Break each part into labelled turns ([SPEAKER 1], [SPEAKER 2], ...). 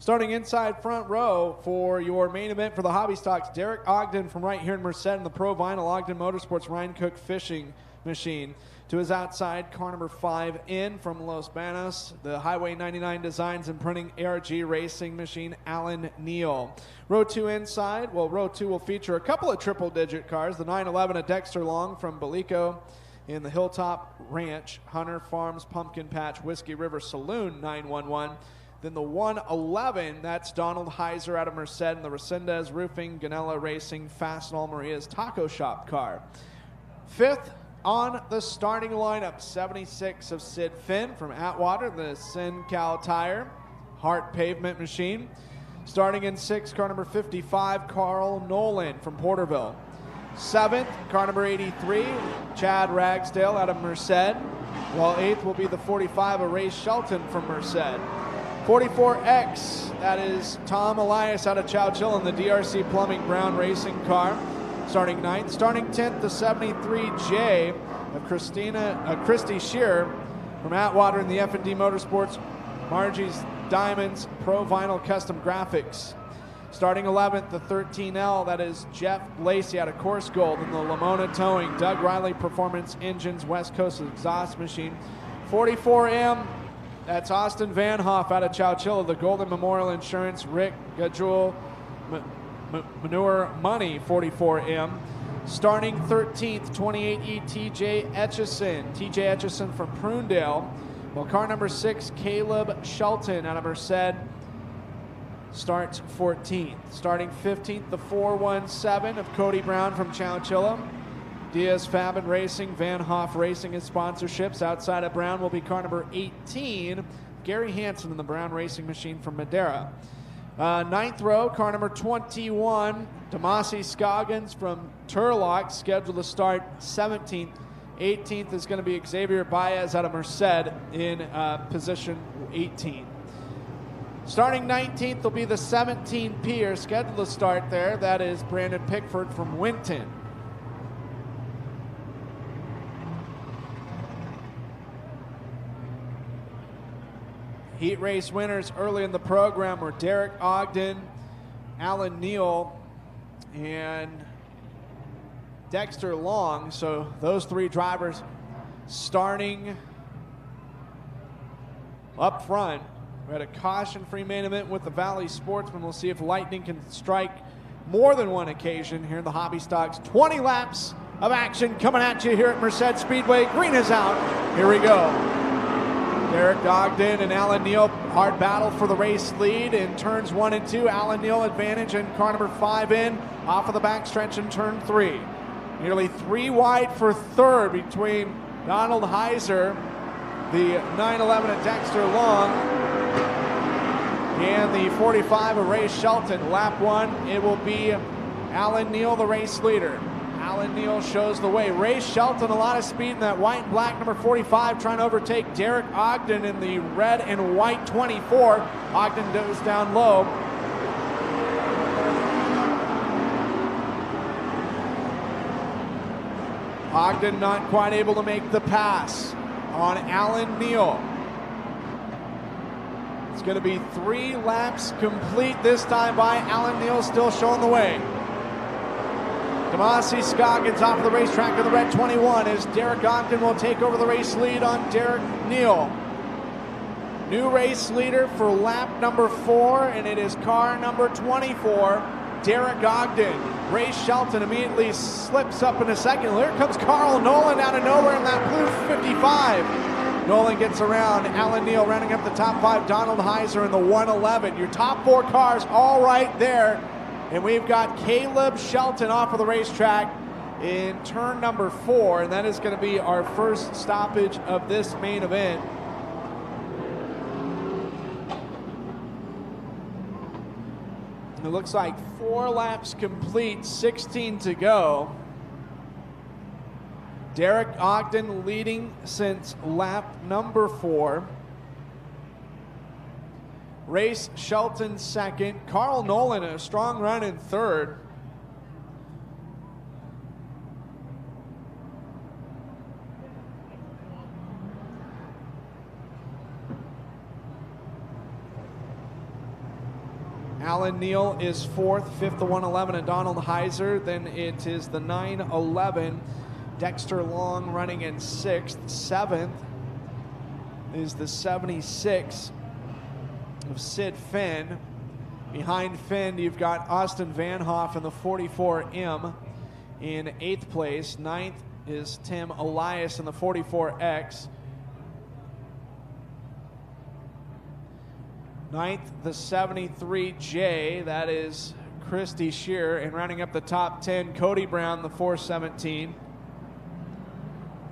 [SPEAKER 1] Starting inside front row for your main event for the Hobby Stocks, Derek Ogden from right here in Merced in the Pro Vinyl Ogden Motorsports Ryan Cook Fishing Machine. To his outside, car number 5 in from Los Banos, the Highway 99 Designs and Printing ARG Racing Machine, Alan Neal. Row 2 inside, well, row 2 will feature a couple of triple-digit cars. The 911 at Dexter Long from Belico in the Hilltop Ranch, Hunter Farms, Pumpkin Patch, Whiskey River Saloon 911. Then the 111, that's Donald Heiser out of Merced in the Resendez Roofing, Ganella Racing, Fastenal Maria's Taco Shop car. 5th on the starting lineup, 76 of Sid Finn from Atwater, the Sincal Tire, Hart Pavement Machine. Starting in 6th, car number 55, Carl Nolan from Porterville. 7th, car number 83, Chad Ragsdale out of Merced. While 8th will be the 45 of Ray Shelton from Merced. 44X, that is Tom Elias out of Chowchilla in the DRC Plumbing Brown Racing car. Starting 9th. Starting 10th, the 73J of Chrissy Shearer from Atwater in the F&D Motorsports Margie's Diamonds Pro Vinyl Custom Graphics. Starting 11th, the 13L, that is Jeff Lacey out of Course Gold in the Lamona Towing, Doug Riley Performance Engines West Coast Exhaust Machine. 44M, that's Austin Van Hoff out of Chowchilla, the Golden Memorial Insurance, Rick Gajul Manure Money 44M. Starting 13th, 28E TJ Etchison from Prunedale. Well, car number 6, Caleb Shelton out of Merced, starts 14th. Starting 15th, the 417 of Cody Brown from Chowchilla. Diaz Fabin Racing, Van Hoff Racing and sponsorships. Outside of Brown will be car number 18, Gary Hansen in the Brown Racing Machine from Madera. 9th row, car number 21, Damasi Scoggins from Turlock, scheduled to start 17th. 18th is going to be Xavier Baez out of Merced in position 18. Starting 19th will be the 17P, scheduled to start there. That is Brandon Pickford from Winton. Heat race winners early in the program were Derek Ogden, Alan Neal, and Dexter Long. So those 3 drivers starting up front. We had a caution-free main event with the Valley Sportsman. We'll see if Lightning can strike more than one occasion here in the Hobby Stocks. 20 laps of action coming at you here at Merced Speedway. Green is out. Here we go. Derek Ogden and Alan Neal, hard battle for the race lead in turns 1 and 2. Alan Neal advantage and car number 5 in off of the backstretch in turn 3. Nearly 3 wide for third between Donald Heiser, the 911 at Dexter Long, and the 45 of Ray Shelton. Lap 1, it will be Alan Neal, the race leader. Alan Neal shows the way. Ray Shelton, a lot of speed in that white and black number 45, trying to overtake Derek Ogden in the red and white 24. Ogden goes down low. Ogden not quite able to make the pass on Alan Neal. It's going to be 3 laps complete this time by Alan Neal, still showing the way. Damasi Scoggins off of the racetrack of the red 21 as Derek Ogden will take over the race lead on Derek Neal. New race leader for lap number 4, and it is car number 24, Derek Ogden. Ray Shelton immediately slips up in a second. Here comes Carl Nolan out of nowhere in that blue 55. Nolan gets around. Alan Neal rounding up the top 5. Donald Heiser in the 111. Your top 4 cars all right there. And we've got Caleb Shelton off of the racetrack in turn number 4, and that is going to be our first stoppage of this main event. It looks like 4 laps complete, 16 to go. Derek Ogden leading since lap number 4. Race Shelton second. Carl Nolan a strong run in third. Alan Neal is 4th, 5th the 111 and Donald Heiser. Then it is the 911 Dexter Long running in 6th. 7th is the 76 of Sid Finn. Behind Finn, you've got Austin Van Hoff in the 44M in 8th place. 9th is Tim Elias in the 44X. 9th, the 73J, that is Christy Shearer. And rounding up the top 10, Cody Brown, the 417.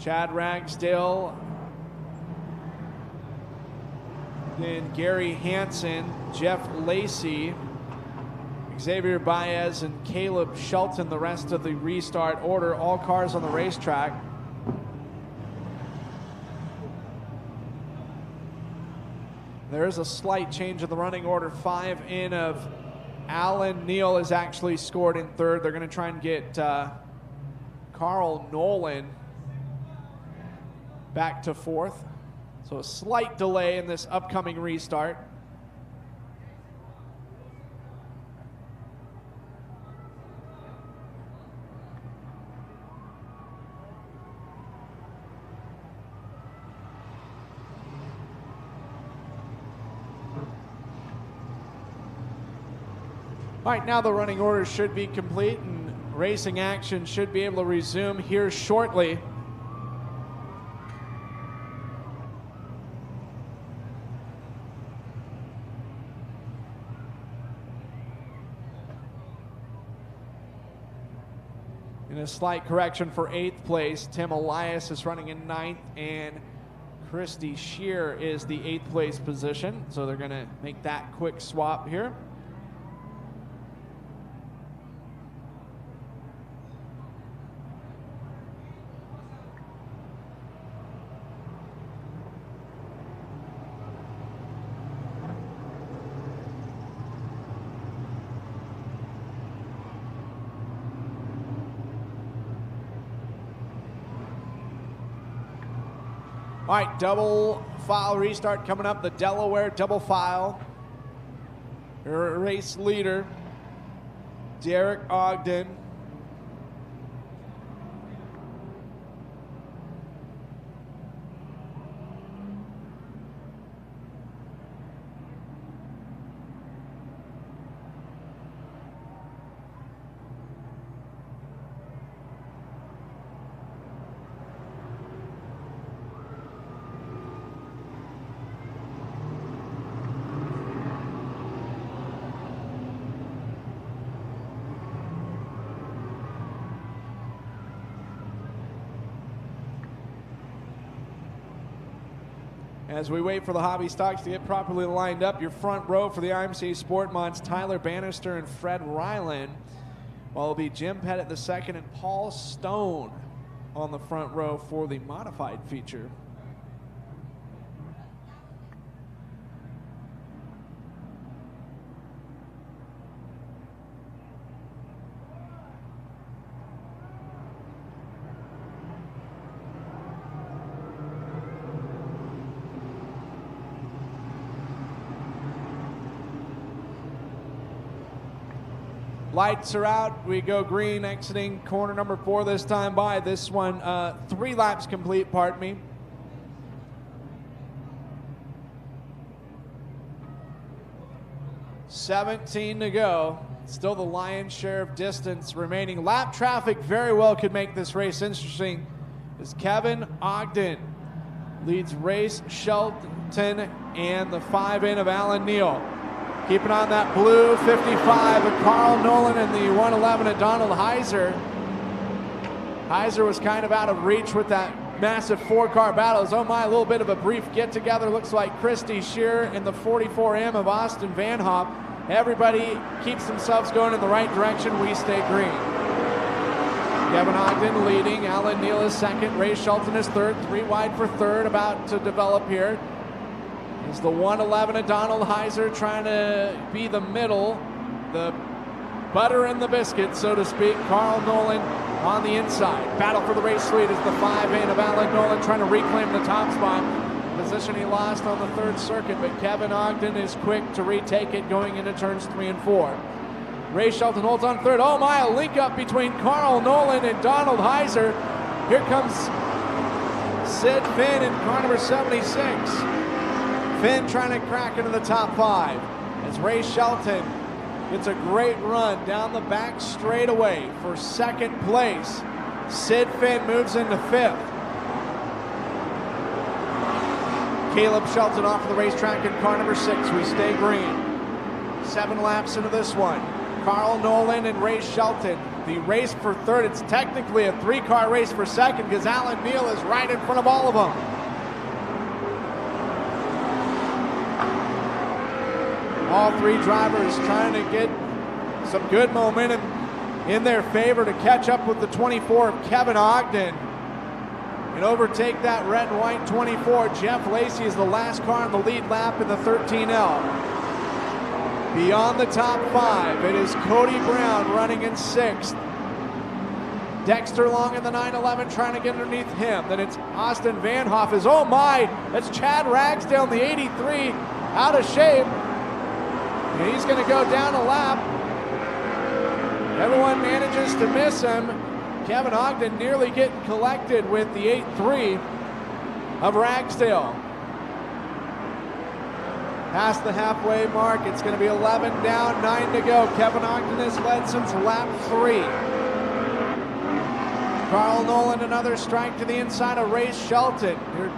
[SPEAKER 1] Chad Ragsdale. Then Gary Hansen, Jeff Lacey, Xavier Baez, and Caleb Shelton, the rest of the restart order. All cars on the racetrack. There is a slight change in the running order. 5 in of Alan Neal is actually scored in 3rd. They're going to try and get Carl Nolan back to 4th. So a slight delay in this upcoming restart. All right, now the running order should be complete and racing action should be able to resume here shortly. In a slight correction for 8th place, Tim Elias is running in 9th, and Christy Shearer is the 8th place position. So they're going to make that quick swap here. All right, double file restart coming up. The Delaware double file. Race leader, Derek Ogden. As we wait for the hobby stocks to get properly lined up, your front row for the IMCA Sport Mods, Tyler Bannister and Fred Ryland, while it'll be Jim Pettit II and Paul Stone on the front row for the modified feature. Lights are out. We go green, exiting corner number 4 this time by. This one, 3 laps complete, pardon me. $17 to go. Still the lion's share of distance remaining. Lap traffic very well could make this race interesting as Kevin Ogden leads Race Shelton and the 5 in of Alan Neal. Keeping on that blue 55 of Carl Nolan and the 111 of Donald Heiser. Heiser was kind of out of reach with that massive 4-car battle. Oh my, a little bit of a brief get-together. Looks like Christy Shearer in the 44M of Austin Van Hoff. Everybody keeps themselves going in the right direction. We stay green. Kevin Ogden leading. Alan Neal is 2nd. Ray Shelton is 3rd. 3 wide for 3rd, about to develop here. Is the 111 of Donald Heiser trying to be the middle, the butter and the biscuit, so to speak. Carl Nolan on the inside. Battle for the race lead is the 5 in of Alan Nolan trying to reclaim the top spot. Position he lost on the third circuit, but Kevin Ogden is quick to retake it going into turns 3 and 4. Ray Shelton holds on third. Oh my, a link up between Carl Nolan and Donald Heiser. Here comes Sid Finn in car number 76. Finn trying to crack into the top 5 as Ray Shelton gets a great run down the back straightaway for second place. Sid Finn moves into 5th. Caleb Shelton off the racetrack in car number 6. We stay green. 7 laps into this one. Carl Nolan and Ray Shelton. The race for third. It's technically a 3-car race for second because Alan Neal is right in front of all of them. All 3 drivers trying to get some good momentum in their favor to catch up with the 24 of Kevin Ogden and overtake that red and white 24. Jeff Lacey is the last car on the lead lap in the 13L. Beyond the top 5, it is Cody Brown running in 6th. Dexter Long in the 911 trying to get underneath him. Then it's Austin Van Hoff. Oh my, that's Chad Ragsdale in the 83, out of shape. And he's going to go down a lap. Everyone manages to miss him. Kevin Ogden nearly getting collected with the 8-3 of Ragsdale. Past the halfway mark, it's going to be 11 down, 9 to go. Kevin Ogden has led since lap 3. Carl Nolan, another strike to the inside of Ray Shelton. Your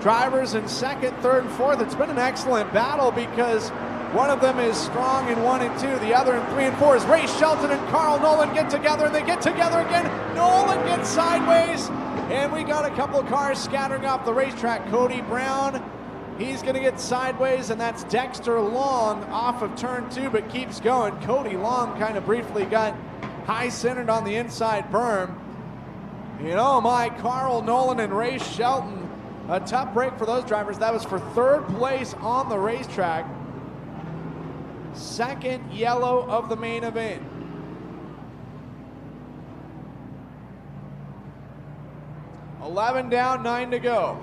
[SPEAKER 1] drivers in 2nd, 3rd, and 4th. It's been an excellent battle because one of them is strong in 1 and 2. The other in 3 and 4 is Ray Shelton and Carl Nolan get together, and they get together again. Nolan gets sideways, and we got a couple of cars scattering off the racetrack. Cody Brown, he's going to get sideways, and that's Dexter Long off of turn 2, but keeps going. Cody Long kind of briefly got high-centered on the inside berm. You know, my Carl Nolan and Ray Shelton, a tough break for those drivers. That was for 3rd place on the racetrack. 2nd yellow of the main event. $11 down, 9 to go.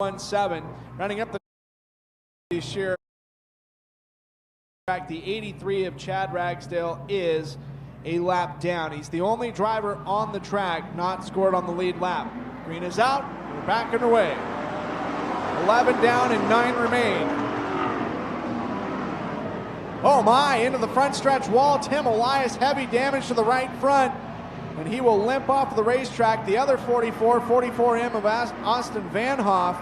[SPEAKER 1] .17, running up the Shearer track. The 83 of Chad Ragsdale is a lap down. He's the only driver on the track not scored on the lead lap. Green is out. We're back underway. 11 down and 9 remain. Oh my, into the front stretch wall. Tim Elias, heavy damage to the right front, and he will limp off the racetrack. The other 44M of Austin Van Hoff,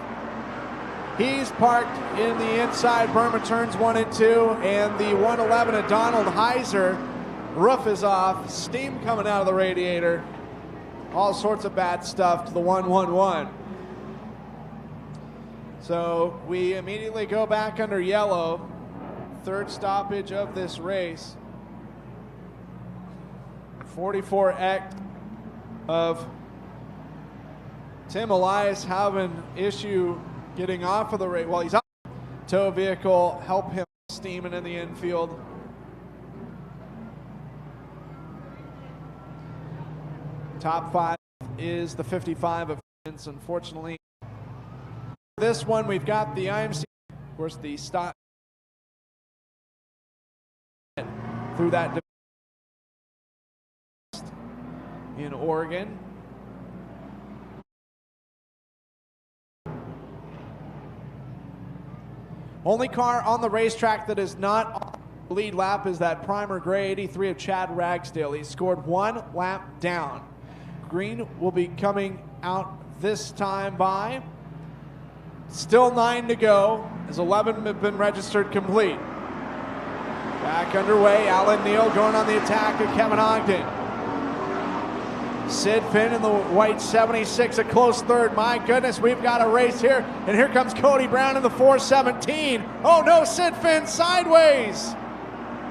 [SPEAKER 1] he's parked in the inside berm of turns 1 and 2, and the 111 of Donald Heiser, roof is off, steam coming out of the radiator, all sorts of bad stuff to the 111. So we immediately go back under yellow. 3rd stoppage of this race. 44X of Tim Elias having issue getting off of the race. Well, he's up. Tow vehicle help him steaming in the infield. Top 5 is the 55 of Vince. Unfortunately, this one we've got the IMC, of course, the stock through that in Oregon. Only car on the racetrack that is not on the lead lap is that Primer Gray 83 of Chad Ragsdale. He scored 1 lap down. Green will be coming out this time by. Still 9 to go, as 11 have been registered complete. Back underway, Alan Neal going on the attack of Kevin Ogden. Sid Finn in the white 76, a close third. My goodness, we've got a race here. And here comes Cody Brown in the 417. Oh no, Sid Finn sideways.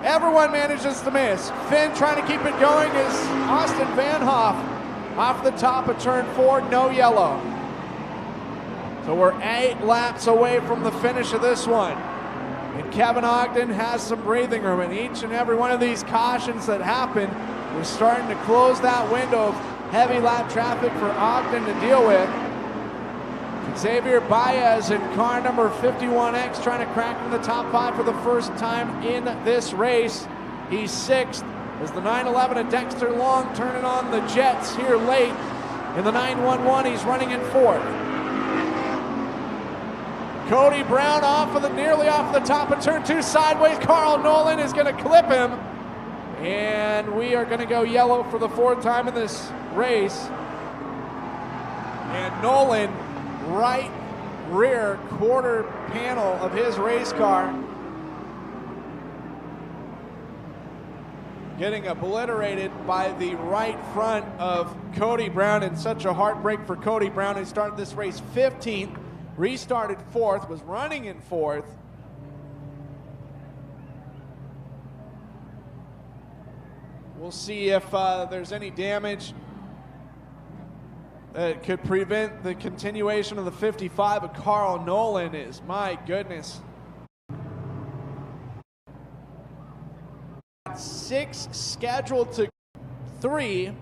[SPEAKER 1] Everyone manages to miss. Finn trying to keep it going is Austin Van Hoff off the top of turn 4, no yellow. So we're 8 laps away from the finish of this one. And Kevin Ogden has some breathing room, and each and every one of these cautions that happen, we're starting to close that window of heavy lap traffic for Ogden to deal with. Xavier Baez in car number 51X trying to crack into the top 5 for the first time in this race. He's 6th as the 911 of Dexter Long turning on the jets here late. In the 911, he's running in 4th. Cody Brown nearly off the top of turn 2 sideways. Carl Nolan is going to clip him. And we are going to go yellow for the 4th time in this race. And Nolan, right rear quarter panel of his race car, getting obliterated by the right front of Cody Brown, and such a heartbreak for Cody Brown, who started this race 15th, restarted 4th, was running in 4th. We'll see if there's any damage that could prevent the continuation of the 55, but Carl Nolan is, my goodness. 6 scheduled to 3.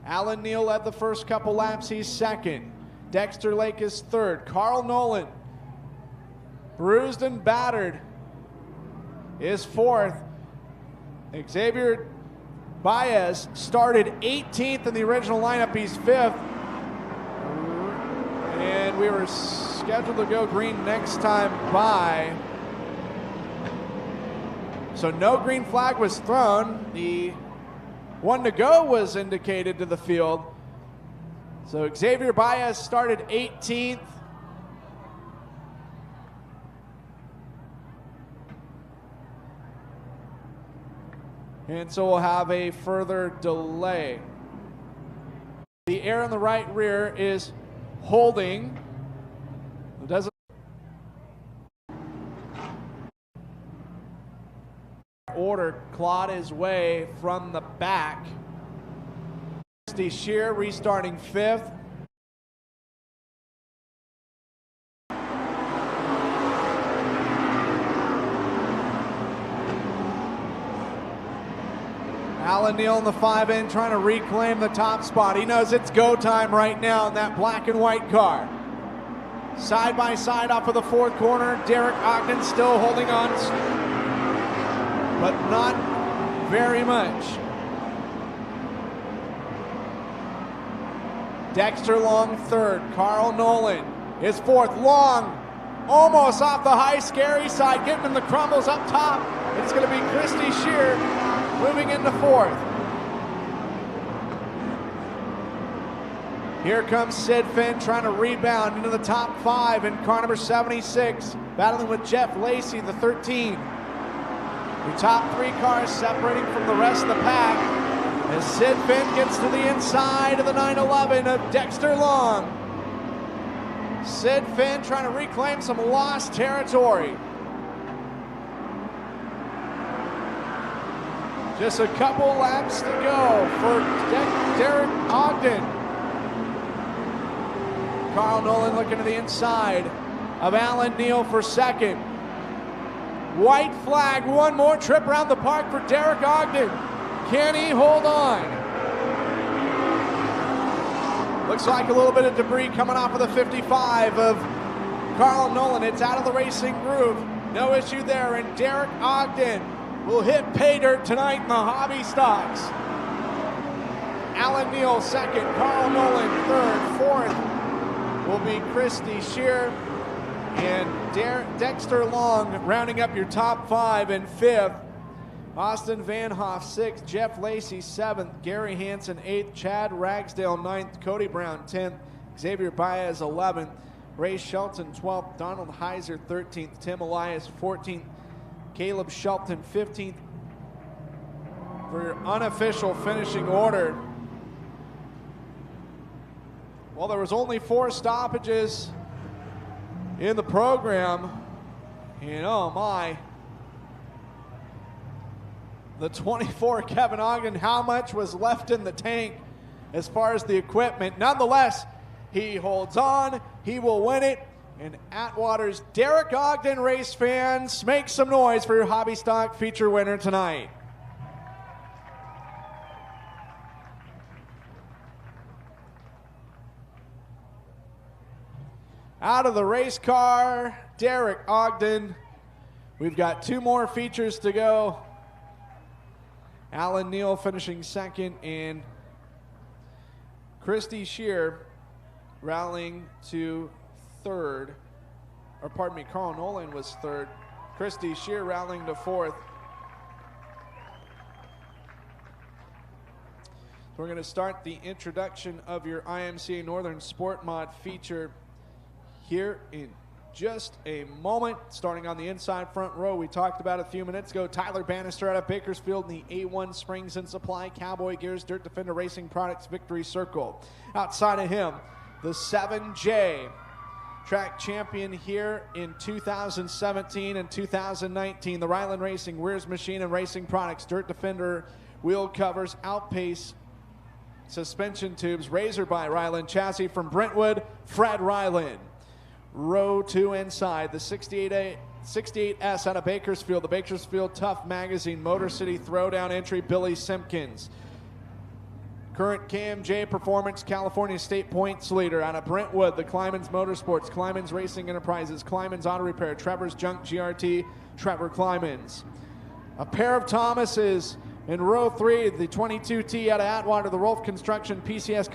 [SPEAKER 1] Alan Neal led the first couple laps, he's 2nd. Dexter Lake is 3rd. Carl Nolan, bruised and battered, is 4th. Xavier Baez started 18th in the original lineup. He's 5th. And we were scheduled to go green next time by. So no green flag was thrown. The 1 to go was indicated to the field. So Xavier Baez started 18th. And so we'll have a further delay. The air in the right rear is holding. It doesn't order clawed his way from the back. Shearer restarting 5th. Alan Neal in the 5N trying to reclaim the top spot. He knows it's go time right now in that black and white car. Side by side off of the 4th corner. Derek Ogden still holding on, but not very much. Dexter Long 3rd. Carl Nolan is 4th. Long almost off the high scary side, getting in the crumbles up top. It's going to be Chrissy Shearer moving into 4th. Here comes Sid Finn trying to rebound into the top 5 in car number 76, battling with Jeff Lacey, the 13. The top 3 cars separating from the rest of the pack as Sid Finn gets to the inside of the 911 of Dexter Long. Sid Finn trying to reclaim some lost territory. Just a couple laps to go for Derek Ogden. Carl Nolan looking to the inside of Alan Neal for 2nd. White flag, one more trip around the park for Derek Ogden. Can he hold on? Looks like a little bit of debris coming off of the 55 of Carl Nolan. It's out of the racing groove. No issue there, and Derek Ogden will hit pay dirt tonight in the hobby stocks. Alan Neal second, Carl Nolan third, fourth will be Christy Shearer, and Dexter Long rounding up your top 5 in 5th. Austin Van Hoff 6th, Jeff Lacey 7th, Gary Hansen 8th, Chad Ragsdale 9th, Cody Brown 10th, Xavier Baez 11th, Ray Shelton 12th, Donald Heiser 13th, Tim Elias 14th, Caleb Shelton 15th. For your unofficial finishing order, well, there was only 4 stoppages in the program, and oh my, the 24, Kevin Ogden, how much was left in the tank as far as the equipment? Nonetheless, he holds on, he will win it, and Atwater's Derek Ogden, race fans, make some noise for your Hobby Stock feature winner tonight. Out of the race car, Derek Ogden. We've got 2 more features to go. Alan Neal finishing second, and Christy Shearer rallying to third. Or pardon me, Carl Nolan was third. Christy Shearer rallying to fourth. So we're going to start the introduction of your IMCA Northern Sport Mod feature here in just a moment. Starting on the inside front row, we talked about a few minutes ago, Tyler Bannister out of Bakersfield in the A1 Springs and Supply Cowboy Gears Dirt Defender Racing Products Victory Circle. Outside of him, the 7J track champion here in 2017 and 2019, the Ryland Racing Weir's Machine and Racing Products Dirt Defender wheel covers, Outpace suspension tubes, Razor by Ryland chassis from Brentwood, Fred Ryland. Row 2 inside, the 68S out of Bakersfield, the Bakersfield Tough Magazine Motor City Throwdown entry, Billy Simpkins. Current KMJ Performance California State Points leader out of Brentwood, the Clyman's Motorsports, Clyman's Racing Enterprises, Clyman's Auto Repair, Trevor's Junk GRT, Trevor Clyman's. A pair of Thomases in row 3, the 22T out of Atwater, the Rolf Construction PCS